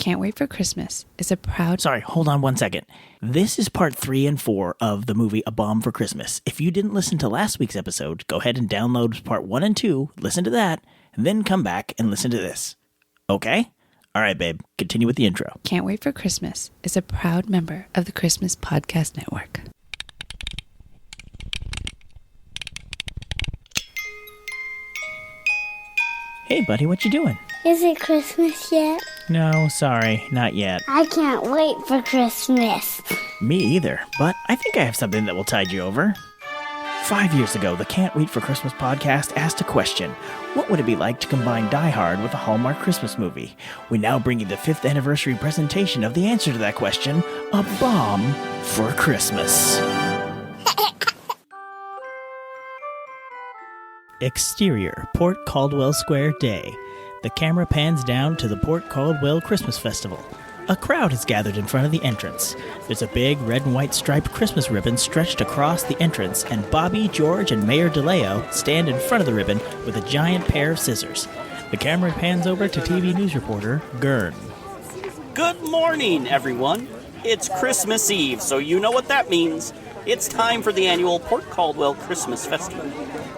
Can't Wait for Christmas is a proud... Sorry, hold on one second. This is part 3 and 4 of the movie A Bomb for Christmas. If you didn't listen to last week's episode, go ahead and download part 1 and 2, listen to that, and then come back and listen to this. Okay? All right, babe, continue with the intro. Can't Wait for Christmas is a proud member of the Christmas Podcast Network. Hey, buddy, what you doing? Is it Christmas yet? No, sorry, not yet. I can't wait for Christmas. Me either, but I think I have something that will tide you over. 5 years ago, the Can't Wait for Christmas podcast asked a question. What would it be like to combine Die Hard with a Hallmark Christmas movie? We now bring you the 5th anniversary presentation of the answer to that question, A Bomb for Christmas. Exterior, Port Caldwell Square Day. The camera pans down to the Port Caldwell Christmas Festival. A crowd has gathered in front of the entrance. There's a big red and white striped Christmas ribbon stretched across the entrance, and Bobby, George, and Mayor DeLeo stand in front of the ribbon with a giant pair of scissors. The camera pans over to TV news reporter Gern. Good morning, everyone. It's Christmas Eve, so you know what that means. It's time for the annual Port Caldwell Christmas Festival.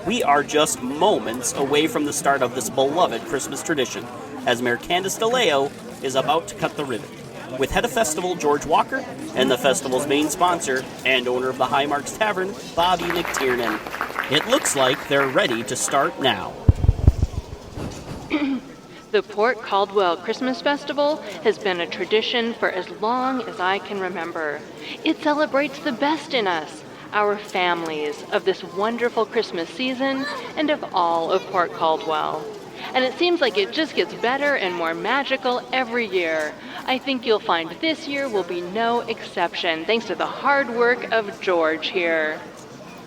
We are just moments away from the start of this beloved Christmas tradition, as Mayor Candace DeLeo is about to cut the ribbon. With head of festival George Walker and the festival's main sponsor and owner of the High Marks Tavern, Bobby McTiernan. It looks like they're ready to start now. The Port Caldwell Christmas Festival has been a tradition for as long as I can remember. It celebrates the best in us, our families, of this wonderful Christmas season and of all of Port Caldwell. And it seems like it just gets better and more magical every year. I think you'll find this year will be no exception, thanks to the hard work of George here.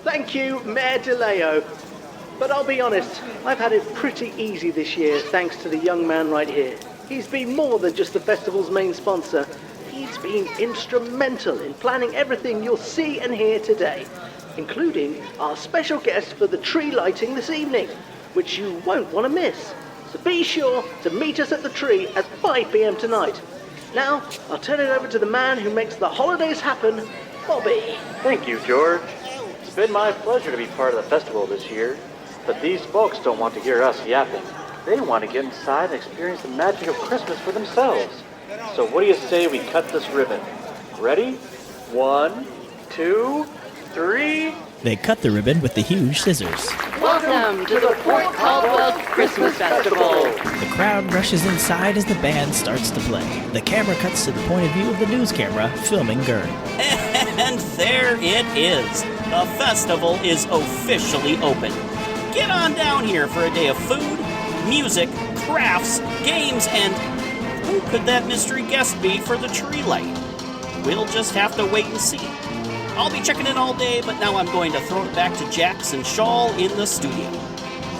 Thank you, Mayor DeLeo. But I'll be honest, I've had it pretty easy this year, thanks to the young man right here. He's been more than just the festival's main sponsor. He's been instrumental in planning everything you'll see and hear today, including our special guest for the tree lighting this evening, which you won't want to miss. So be sure to meet us at the tree at 5 p.m. tonight. Now, I'll turn it over to the man who makes the holidays happen, Bobby. Thank you, George. It's been my pleasure to be part of the festival this year. But these folks don't want to hear us yapping. They want to get inside and experience the magic of Christmas for themselves. So what do you say we cut this ribbon? Ready? 1, 2, 3... They cut the ribbon with the huge scissors. Welcome to the Port Caldwell Christmas Festival. The crowd rushes inside as the band starts to play. The camera cuts to the point of view of the news camera filming Gern. And there it is. The festival is officially open. Get on down here for a day of food, music, crafts, games, and who could that mystery guest be for the tree light? We'll just have to wait and see. I'll be checking in all day, but now I'm going to throw it back to Jax and Shawl in the studio.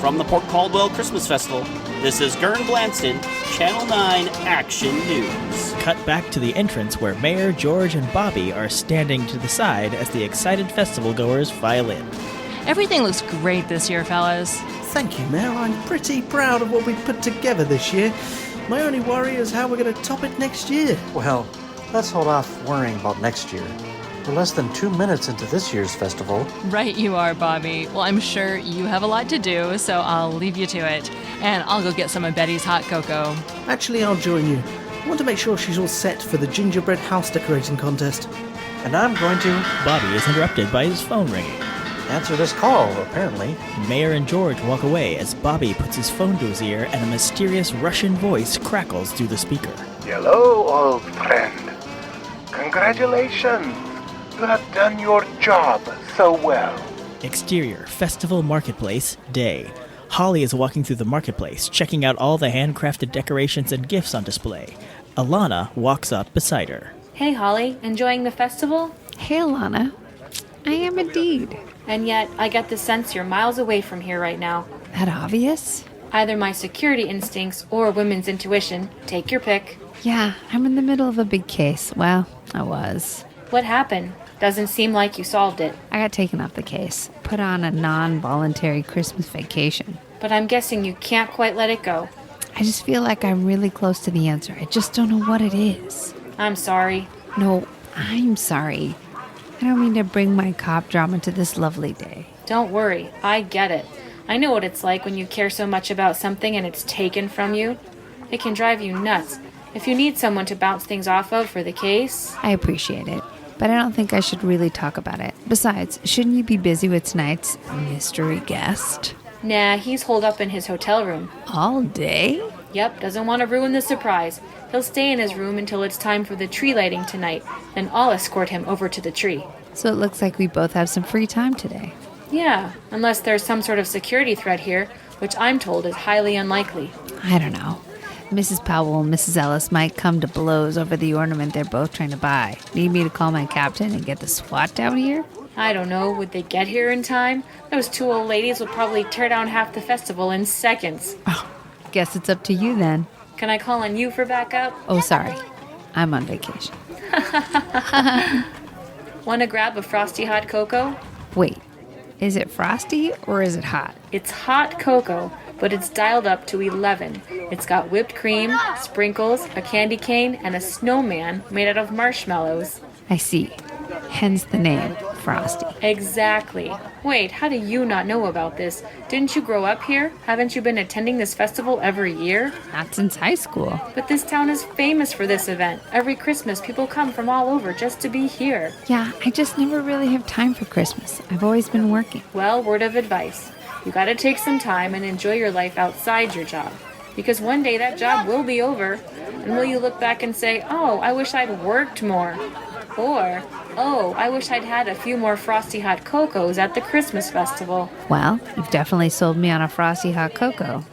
From the Port Caldwell Christmas Festival, this is Gern Blanston, Channel 9 Action News. Cut back to the entrance where Mayor, George, and Bobby are standing to the side as the excited festival goers file in. Everything looks great this year, fellas. Thank you, Mayor. I'm pretty proud of what we've put together this year. My only worry is how we're going to top it next year. Well, let's hold off worrying about next year. We're less than 2 minutes into this year's festival. Right you are, Bobby. Well, I'm sure you have a lot to do, so I'll leave you to it. And I'll go get some of Betty's hot cocoa. Actually, I'll join you. I want to make sure she's all set for the gingerbread house decorating contest. And I'm going to... Bobby is interrupted by his phone ringing. Answer this call, apparently. Mayor and George walk away as Bobby puts his phone to his ear and a mysterious Russian voice crackles through the speaker. Hello, old friend. Congratulations. You have done your job so well. Exterior, Festival Marketplace, Day. Holly is walking through the marketplace, checking out all the handcrafted decorations and gifts on display. Alana walks up beside her. Hey, Holly. Enjoying the festival? Hey, Alana. I am indeed. And yet, I get the sense you're miles away from here right now. That obvious? Either my security instincts or women's intuition. Take your pick. Yeah, I'm in the middle of a big case. Well, I was. What happened? Doesn't seem like you solved it. I got taken off the case. Put on a non-voluntary Christmas vacation. But I'm guessing you can't quite let it go. I just feel like I'm really close to the answer. I just don't know what it is. I'm sorry. No, I'm sorry. I don't mean to bring my cop drama to this lovely day. Don't worry, I get it. I know what it's like when you care so much about something and it's taken from you. It can drive you nuts. If you need someone to bounce things off of for the case... I appreciate it, but I don't think I should really talk about it. Besides, shouldn't you be busy with tonight's mystery guest? Nah, he's holed up in his hotel room. All day? Yep, doesn't want to ruin the surprise. He'll stay in his room until it's time for the tree lighting tonight, then I'll escort him over to the tree. So it looks like we both have some free time today. Yeah, unless there's some sort of security threat here, which I'm told is highly unlikely. I don't know. Mrs. Powell and Mrs. Ellis might come to blows over the ornament they're both trying to buy. Need me to call my captain and get the SWAT down here? I don't know, would they get here in time? Those two old ladies would probably tear down half the festival in seconds. Oh, guess it's up to you then. Can I call on you for backup? Oh, sorry. I'm on vacation. Want to grab a frosty hot cocoa? Wait, is it frosty or is it hot? It's hot cocoa, but it's dialed up to 11. It's got whipped cream, sprinkles, a candy cane, and a snowman made out of marshmallows. I see. Hence the name, Frosty. Exactly. Wait, how do you not know about this? Didn't you grow up here? Haven't you been attending this festival every year? Not since high school. But this town is famous for this event. Every Christmas, people come from all over just to be here. Yeah, I just never really have time for Christmas. I've always been working. Well, word of advice. You gotta take some time and enjoy your life outside your job. Because one day that job will be over. And will you look back and say, oh, I wish I'd worked more? Or, oh, I wish I'd had a few more frosty hot cocos at the Christmas festival. Well, you've definitely sold me on a frosty hot cocoa.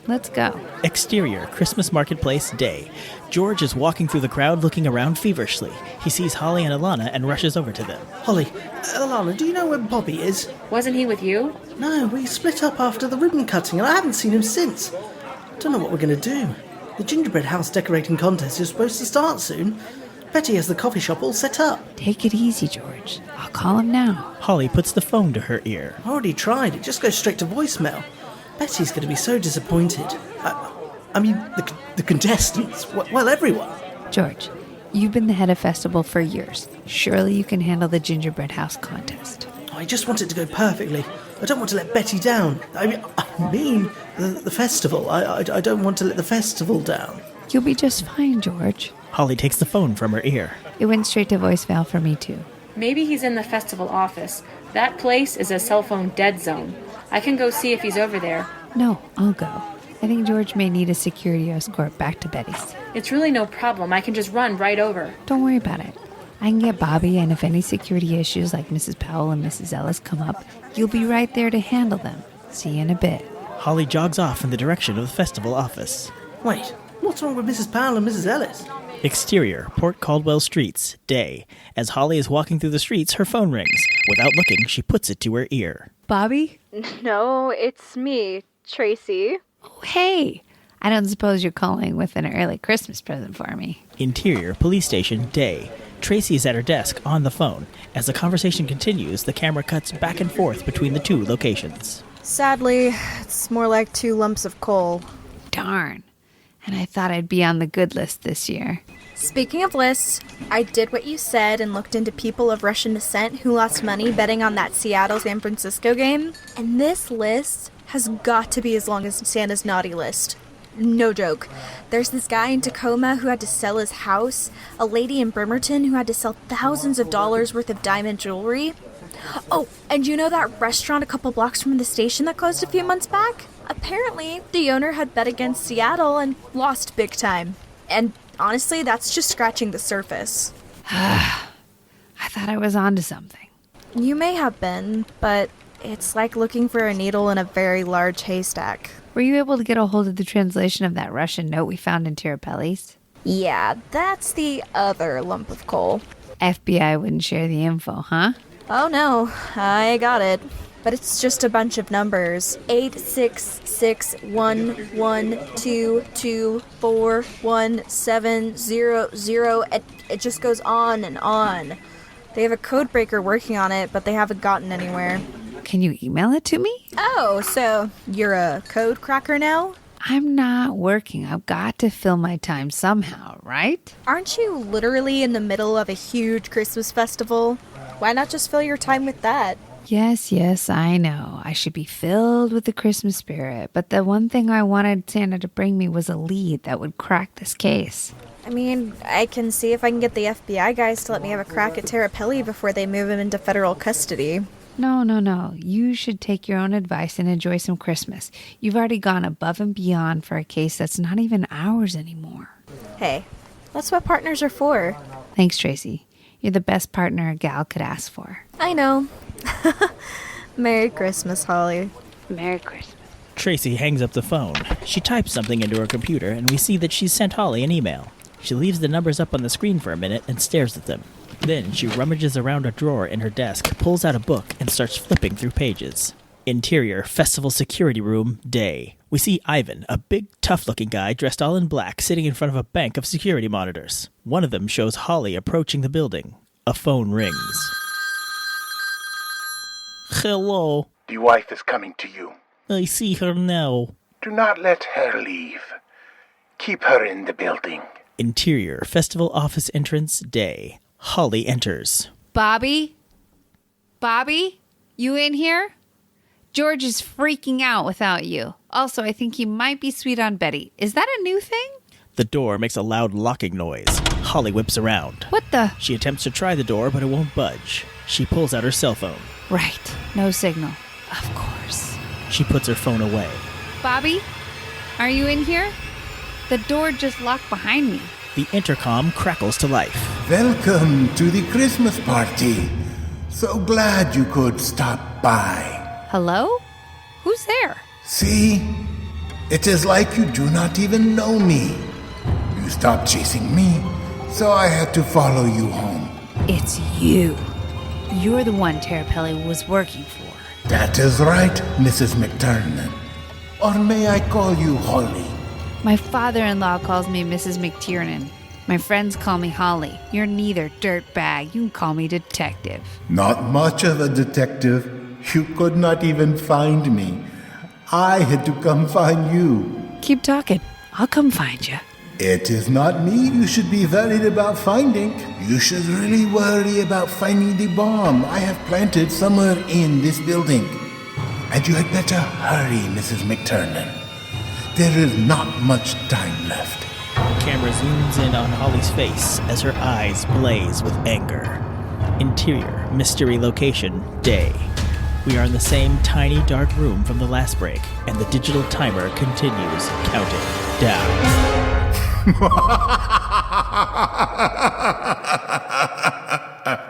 Let's go. Exterior, Christmas Marketplace Day. George is walking through the crowd looking around feverishly. He sees Holly and Alana and rushes over to them. Holly, Alana, do you know where Bobby is? Wasn't he with you? No, we split up after the ribbon cutting and I haven't seen him since. Don't know what we're going to do. The gingerbread house decorating contest is supposed to start soon. Betty has the coffee shop all set up. Take it easy, George. I'll call him now. Holly puts the phone to her ear. I already tried. It just goes straight to voicemail. Betty's going to be so disappointed. I mean, the contestants. Well, everyone. George, you've been the head of festival for years. Surely you can handle the gingerbread house contest. I just want it to go perfectly. I don't want to let Betty down. I mean the festival. I don't want to let the festival down. You'll be just fine, George. Holly takes the phone from her ear. It went straight to voicemail for me, too. Maybe he's in the festival office. That place is a cell phone dead zone. I can go see if he's over there. No, I'll go. I think George may need a security escort back to Betty's. It's really no problem. I can just run right over. Don't worry about it. I can get Bobby, and if any security issues like Mrs. Powell and Mrs. Ellis come up, you'll be right there to handle them. See you in a bit. Holly jogs off in the direction of the festival office. Wait, what's wrong with Mrs. Powell and Mrs. Ellis? Exterior, Port Caldwell Streets, day. As Holly is walking through the streets, her phone rings. Without looking, she puts it to her ear. Bobby? No, it's me, Tracy. Oh, hey. I don't suppose you're calling with an early Christmas present for me. Interior, police station, day. Tracy is at her desk, on the phone. As the conversation continues, the camera cuts back and forth between the two locations. Sadly, it's more like 2 lumps of coal. Darn. And I thought I'd be on the good list this year. Speaking of lists, I did what you said and looked into people of Russian descent who lost money betting on that Seattle-San Francisco game. And this list has got to be as long as Santa's naughty list. No joke. There's this guy in Tacoma who had to sell his house, a lady in Bremerton who had to sell thousands of dollars worth of diamond jewelry. Oh, and you know that restaurant a couple blocks from the station that closed a few months back? Apparently, the owner had bet against Seattle and lost big time. And honestly, that's just scratching the surface. I thought I was onto something. You may have been, but it's like looking for a needle in a very large haystack. Were you able to get a hold of the translation of that Russian note we found in Tirapelli's? Yeah, that's the other lump of coal. FBI wouldn't share the info, huh? Oh no, I got it. But it's just a bunch of numbers. 8661122411700. It just goes on and on. They have a code breaker working on it, but they haven't gotten anywhere. Can you email it to me? Oh, so you're a code cracker now? I'm not working. I've got to fill my time somehow, right? Aren't you literally in the middle of a huge Christmas festival? Why not just fill your time with that? Yes, I know. I should be filled with the Christmas spirit, but the one thing I wanted Santa to bring me was a lead that would crack this case. I mean, I can see if I can get the FBI guys to let me have a crack at Terrapelli before they move him into federal custody. No. You should take your own advice and enjoy some Christmas. You've already gone above and beyond for a case that's not even ours anymore. Hey, that's what partners are for. Thanks, Tracy. You're the best partner a gal could ask for. I know. Merry Christmas, Holly. Merry Christmas. Tracy hangs up the phone. She types something into her computer, and we see that she's sent Holly an email. She leaves the numbers up on the screen for a minute and stares at them. Then she rummages around a drawer in her desk, pulls out a book, and starts flipping through pages. Interior, Festival Security Room, Day. We see Ivan, a big, tough-looking guy dressed all in black, sitting in front of a bank of security monitors. One of them shows Holly approaching the building. A phone rings. Hello. The wife is coming to you. I see her now. Do not let her leave. Keep her in the building. Interior, Festival Office Entrance, Day. Holly enters. Bobby? You in here? George is freaking out without you. Also, I think he might be sweet on Betty. Is that a new thing? The door makes a loud locking noise. Holly whips around. What the? She attempts to try the door, but it won't budge. She pulls out her cell phone. Right. No signal. Of course. She puts her phone away. Bobby? Are you in here? The door just locked behind me. The intercom crackles to life. Welcome to the Christmas party. So glad you could stop by. Hello? Who's there? See? It is like you do not even know me. You stopped chasing me, so I had to follow you home. It's you. You're the one Terrapelli was working for. That is right, Mrs. McTurnan. Or may I call you Holly? My father-in-law calls me Mrs. McTiernan. My friends call me Holly. You're neither dirtbag. You can call me detective. Not much of a detective. You could not even find me. I had to come find you. Keep talking. I'll come find you. It is not me you should be worried about finding. You should really worry about finding the bomb I have planted somewhere in this building. And you had better hurry, Mrs. McTurnan. There is not much time left. Camera zooms in on Holly's face as her eyes blaze with anger. Interior, mystery location, Day. We are in the same tiny dark room from the last break, and the digital timer continues counting down.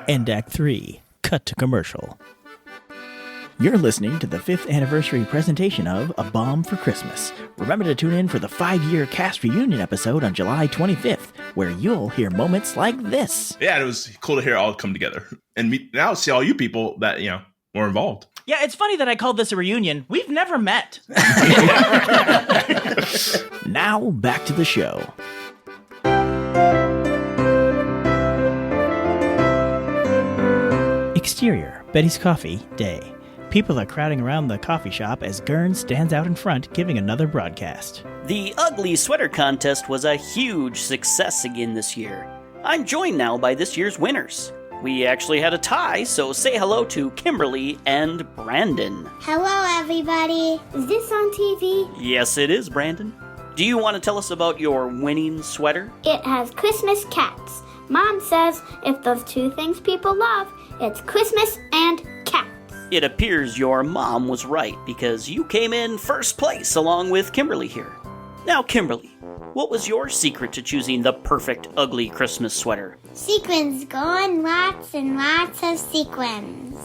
End Act 3. Cut to commercial. You're listening to the 5th anniversary presentation of A Bomb for Christmas. Remember to tune in for the 5-year cast reunion episode on July 25th, where you'll hear moments like this. Yeah, it was cool to hear it all come together. And now see all you people that, were involved. Yeah, it's funny that I called this a reunion. We've never met. Now, back to the show. Exterior, Betty's Coffee, Day. People are crowding around the coffee shop as Gurn stands out in front giving another broadcast. The Ugly Sweater Contest was a huge success again this year. I'm joined now by this year's winners. We actually had a tie, so say hello to Kimberly and Brandon. Hello, everybody. Is this on TV? Yes, it is, Brandon. Do you want to tell us about your winning sweater? It has Christmas cats. Mom says if those two things people love, it's Christmas and cats. It appears your mom was right because you came in first place along with Kimberly here. Now, Kimberly, what was your secret to choosing the perfect ugly Christmas sweater? Sequins, going lots and lots of sequins.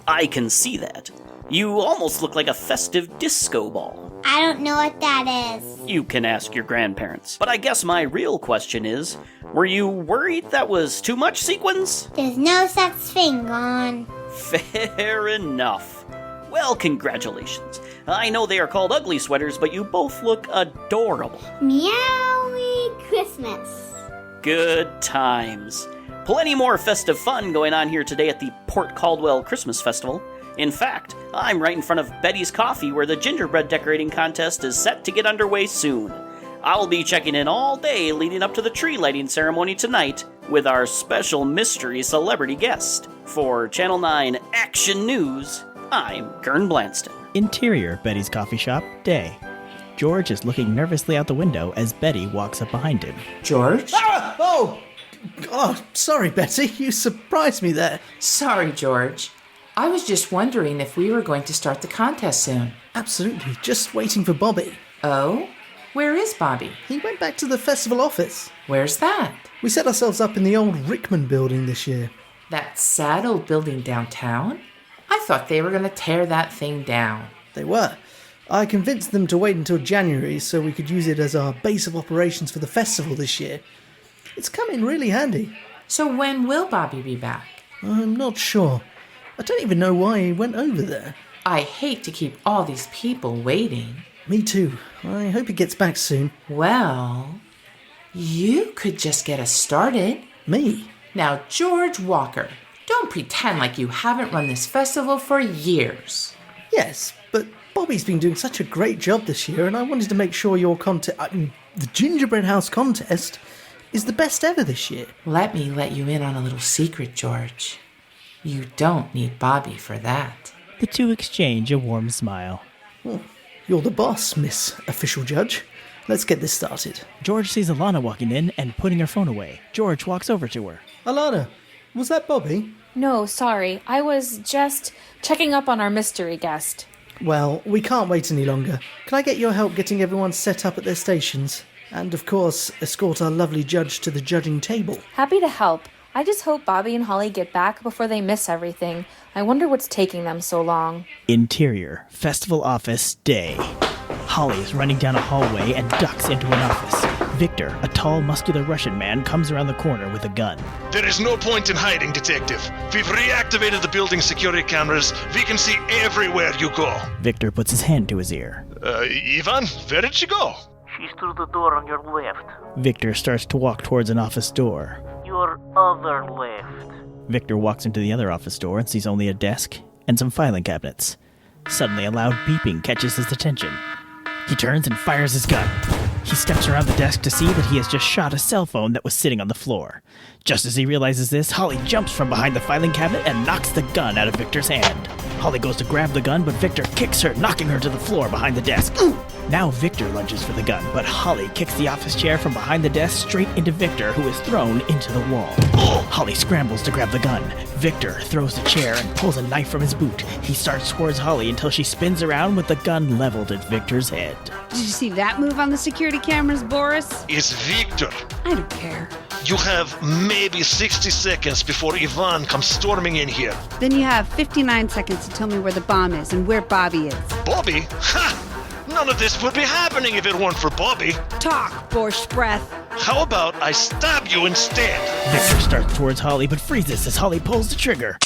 I can see that. You almost look like a festive disco ball. I don't know what that is. You can ask your grandparents. But I guess my real question is, were you worried that was too much sequins? There's no such thing, Gon. Fair enough. Well, congratulations. I know they are called ugly sweaters, but you both look adorable. Meowie Christmas. Good times. Plenty more festive fun going on here today at the Port Caldwell Christmas Festival. In fact, I'm right in front of Betty's Coffee where the gingerbread decorating contest is set to get underway soon. I'll be checking in all day leading up to the tree lighting ceremony tonight with our special mystery celebrity guest. For Channel 9 Action News, I'm Kern Blanston. Interior Betty's coffee shop, day. George is looking nervously out the window as Betty walks up behind him. George? Ah! Oh, sorry, Betty. You surprised me there. Sorry, George. I was just wondering if we were going to start the contest soon. Absolutely. Just waiting for Bobby. Oh? Where is Bobby? He went back to the festival office. Where's that? We set ourselves up in the old Rickman building this year. That sad old building downtown? I thought they were going to tear that thing down. They were. I convinced them to wait until January so we could use it as our base of operations for the festival this year. It's come in really handy. So when will Bobby be back? I'm not sure. I don't even know why he went over there. I hate to keep all these people waiting. Me too. I hope he gets back soon. Well, you could just get us started. Me? Now, George Walker, don't pretend like you haven't run this festival for years. Yes, but Bobby's been doing such a great job this year, and I wanted to make sure your the Gingerbread House contest is the best ever this year. Let me let you in on a little secret, George. You don't need Bobby for that. The two exchange a warm smile. Well, you're the boss, Miss Official Judge. Let's get this started. George sees Alana walking in and putting her phone away. George walks over to her. Alana, was that Bobby? No, sorry. I was just checking up on our mystery guest. Well, we can't wait any longer. Can I get your help getting everyone set up at their stations? And, of course, escort our lovely judge to the judging table. Happy to help. I just hope Bobby and Holly get back before they miss everything. I wonder what's taking them so long. Interior, festival office, day. Holly is running down a hallway and ducks into an office. Victor, a tall, muscular Russian man, comes around the corner with a gun. There is no point in hiding, Detective. We've reactivated the building security cameras. We can see everywhere you go. Victor puts his hand to his ear. Ivan, where did she go? She's through the door on your left. Victor starts to walk towards an office door. Your other left. Victor walks into the other office door and sees only a desk and some filing cabinets. Suddenly, a loud beeping catches his attention. He turns and fires his gun. He steps around the desk to see that he has just shot a cell phone that was sitting on the floor. Just as he realizes this, Holly jumps from behind the filing cabinet and knocks the gun out of Victor's hand. Holly goes to grab the gun, but Victor kicks her, knocking her to the floor behind the desk. Now Victor lunges for the gun, but Holly kicks the office chair from behind the desk straight into Victor, who is thrown into the wall. Holly scrambles to grab the gun. Victor throws the chair and pulls a knife from his boot. He starts towards Holly until she spins around with the gun leveled at Victor's head. Did you see that move on the security cameras, Boris? It's Victor. I don't care. You have maybe 60 seconds before Ivan comes storming in here. Then you have 59 seconds to tell me where the bomb is and where Bobby is. Bobby? Ha! None of this would be happening if it weren't for Bobby. Talk, Borscht Breath. How about I stab you instead? Victor starts towards Holly but freezes as Holly pulls the trigger.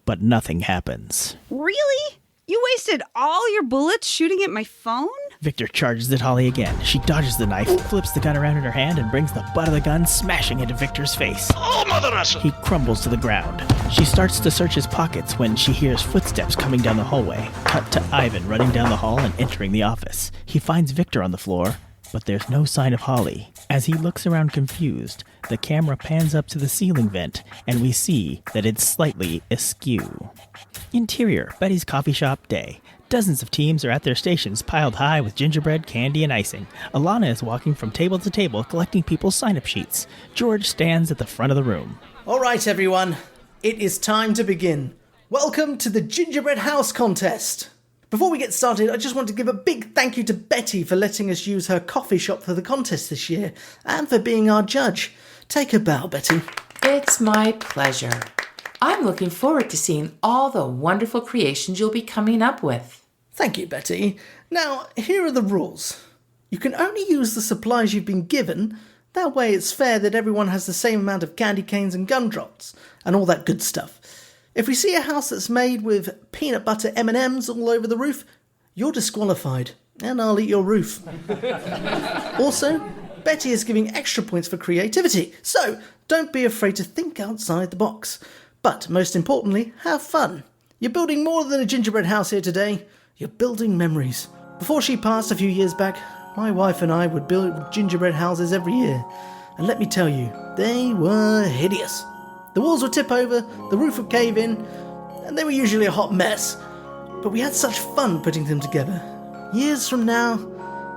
But nothing happens. Really? You wasted all your bullets shooting at my phone? Victor charges at Holly again. She dodges the knife, flips the gun around in her hand, and brings the butt of the gun smashing into Victor's face. Oh, Mother Russia! He crumbles to the ground. She starts to search his pockets when she hears footsteps coming down the hallway. Cut to Ivan running down the hall and entering the office. He finds Victor on the floor, but there's no sign of Holly. As he looks around confused, the camera pans up to the ceiling vent, and we see that it's slightly askew. Interior, Betty's coffee shop, day. Dozens of teams are at their stations, piled high with gingerbread, candy, and icing. Alana is walking from table to table, collecting people's sign-up sheets. George stands at the front of the room. All right, everyone. It is time to begin. Welcome to the Gingerbread House contest. Before we get started, I just want to give a big thank you to Betty for letting us use her coffee shop for the contest this year, and for being our judge. Take a bow, Betty. It's my pleasure. I'm looking forward to seeing all the wonderful creations you'll be coming up with. Thank you, Betty. Now, here are the rules. You can only use the supplies you've been given. That way it's fair that everyone has the same amount of candy canes and gumdrops, and all that good stuff. If we see a house that's made with peanut butter M&Ms all over the roof, you're disqualified, and I'll eat your roof. Also, Betty is giving extra points for creativity, so don't be afraid to think outside the box. But most importantly, have fun. You're building more than a gingerbread house here today. You're building memories. Before she passed a few years back, my wife and I would build gingerbread houses every year. And let me tell you, they were hideous. The walls would tip over, the roof would cave in, and they were usually a hot mess. But we had such fun putting them together. Years from now,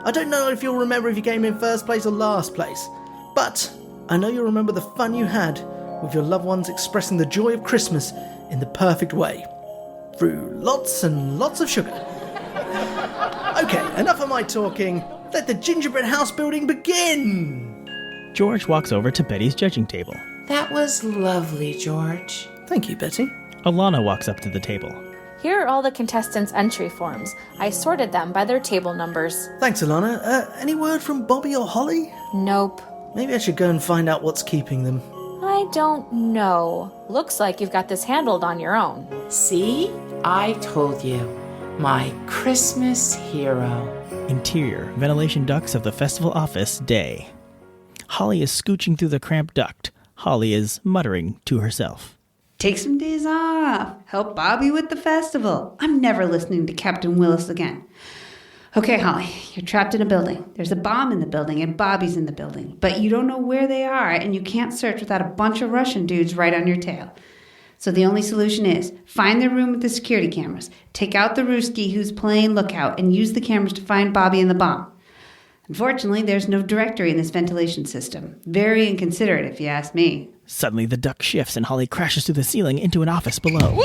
I don't know if you'll remember if you came in first place or last place, but I know you'll remember the fun you had with your loved ones expressing the joy of Christmas in the perfect way. Through lots and lots of sugar. Okay, enough of my talking. Let the gingerbread house building begin! George walks over to Betty's judging table. That was lovely, George. Thank you, Betty. Alana walks up to the table. Here are all the contestants' entry forms. I sorted them by their table numbers. Thanks, Alana. Any word from Bobby or Holly? Nope. Maybe I should go and find out what's keeping them. I don't know. Looks like you've got this handled on your own. See? I told you. My Christmas hero. Interior, ventilation ducts of the festival office, day. Holly is scooching through the cramped duct. Holly is muttering to herself. Take some days off. Help Bobby with the festival. I'm never listening to Captain Willis again. Okay, Holly, you're trapped in a building. There's a bomb in the building and Bobby's in the building. But you don't know where they are and you can't search without a bunch of Russian dudes right on your tail. So the only solution is find their room with the security cameras. Take out the Ruski who's playing lookout and use the cameras to find Bobby and the bomb. Unfortunately, there's no directory in this ventilation system. Very inconsiderate, if you ask me. Suddenly, the duct shifts and Holly crashes through the ceiling into an office below.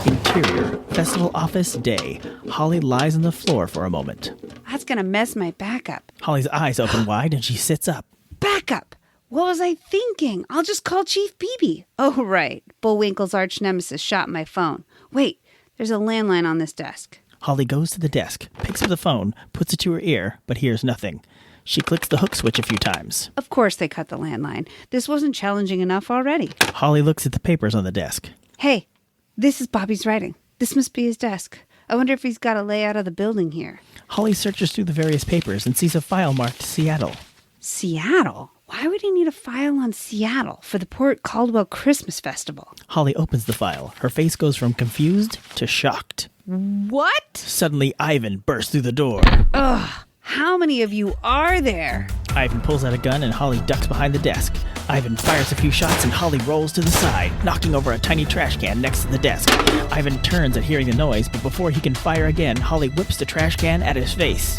Interior, festival office, day. Holly lies on the floor for a moment. That's gonna mess my back up. Holly's eyes open wide and she sits up. Back up! What was I thinking? I'll just call Chief Beebe. Oh, right. Bullwinkle's arch nemesis shot my phone. Wait, there's a landline on this desk. Holly goes to the desk, picks up the phone, puts it to her ear, but hears nothing. She clicks the hook switch a few times. Of course they cut the landline. This wasn't challenging enough already. Holly looks at the papers on the desk. Hey, this is Bobby's writing. This must be his desk. I wonder if he's got a layout of the building here. Holly searches through the various papers and sees a file marked Seattle. Seattle? Why would he need a file on Seattle for the Port Caldwell Christmas Festival? Holly opens the file. Her face goes from confused to shocked. What? Suddenly, Ivan bursts through the door. Ugh, how many of you are there? Ivan pulls out a gun and Holly ducks behind the desk. Ivan fires a few shots and Holly rolls to the side, knocking over a tiny trash can next to the desk. Ivan turns at hearing the noise, but before he can fire again, Holly whips the trash can at his face.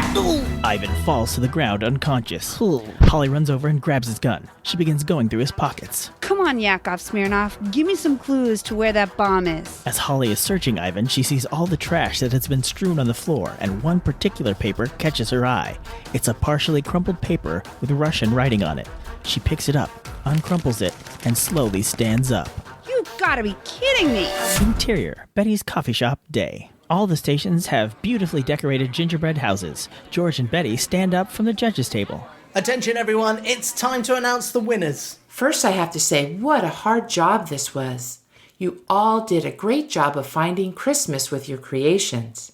Ivan falls to the ground unconscious. Holly runs over and grabs his gun. She begins going through his pockets. Come on, Yakov Smirnov. Give me some clues to where that bomb is. As Holly is searching Ivan, she sees all the trash that has been strewn on the floor, and one particular paper catches her eye. It's a partially crumpled paper with Russian writing on it. She picks it up, uncrumples it, and slowly stands up. You gotta be kidding me! Interior, Betty's coffee shop, day. All the stations have beautifully decorated gingerbread houses. George and Betty stand up from the judges' table. Attention everyone, it's time to announce the winners. First, I have to say what a hard job this was. You all did a great job of finding Christmas with your creations.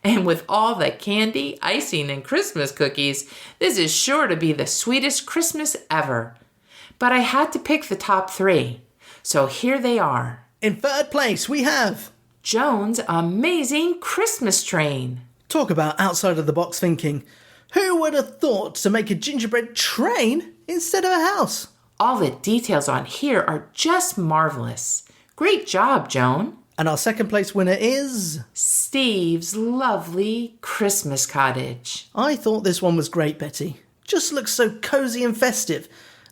And with all the candy, icing, and Christmas cookies, this is sure to be the sweetest Christmas ever. But I had to pick the top 3. So here they are. In third place, we have Joan's Amazing Christmas Train. Talk about outside of the box thinking. Who would have thought to make a gingerbread train instead of a house? All the details on here are just marvelous. Great job, Joan. And our second place winner is Steve's lovely Christmas cottage. I thought this one was great, Betty. Just looks so cozy and festive.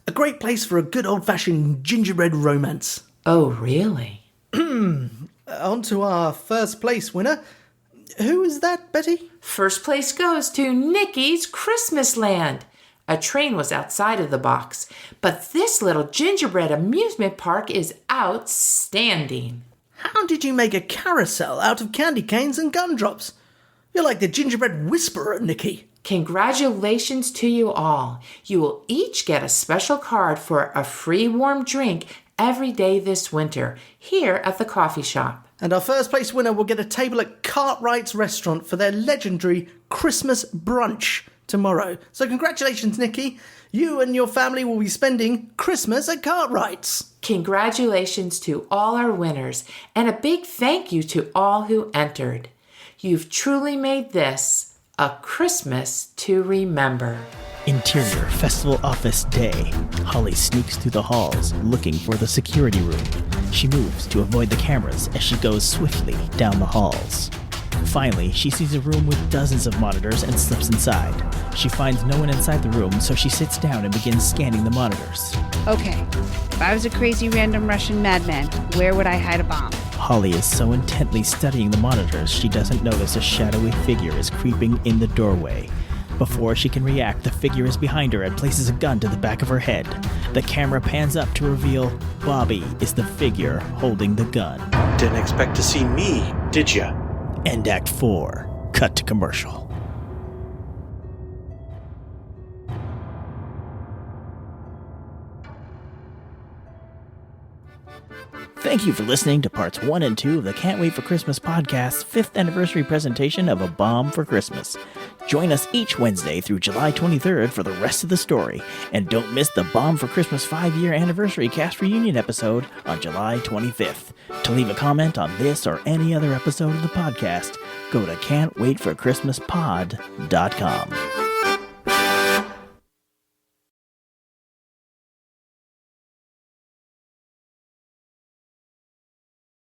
A great place for a good old-fashioned gingerbread romance. Oh, really? On to our first place winner. Who is that, Betty? First place goes to Nikki's Christmas Land. A train was outside of the box, but this little gingerbread amusement park is outstanding. How did you make a carousel out of candy canes and gumdrops? You're like the gingerbread whisperer, Nikki. Congratulations to you all. You will each get a special card for a free warm drink every day this winter here at the coffee shop. And our first place winner will get a table at Cartwright's restaurant for their legendary Christmas brunch tomorrow. So congratulations, Nikki. You and your family will be spending Christmas at Cartwright's. Congratulations to all our winners, and a big thank you to all who entered. You've truly made this a Christmas to remember. Interior Festival Office Day. Holly sneaks through the halls, looking for the security room. She moves to avoid the cameras as she goes swiftly down the halls. Finally, she sees a room with dozens of monitors and slips inside. She finds no one inside the room, so she sits down and begins scanning the monitors. Okay, if I was a crazy random Russian madman, where would I hide a bomb? Holly is so intently studying the monitors, she doesn't notice a shadowy figure is creeping in the doorway. Before she can react, the figure is behind her and places a gun to the back of her head. The camera pans up to reveal Bobby is the figure holding the gun. Didn't expect to see me, did ya? End Act 4. Cut to commercial. Thank you for listening to parts 1 and 2 of the Can't Wait for Christmas podcast's 5th anniversary presentation of A Bomb for Christmas. Join us each Wednesday through July 23rd for the rest of the story. And don't miss the Bomb for Christmas 5-year anniversary cast reunion episode on July 25th. To leave a comment on this or any other episode of the podcast, go to can'twaitforchristmaspod.com.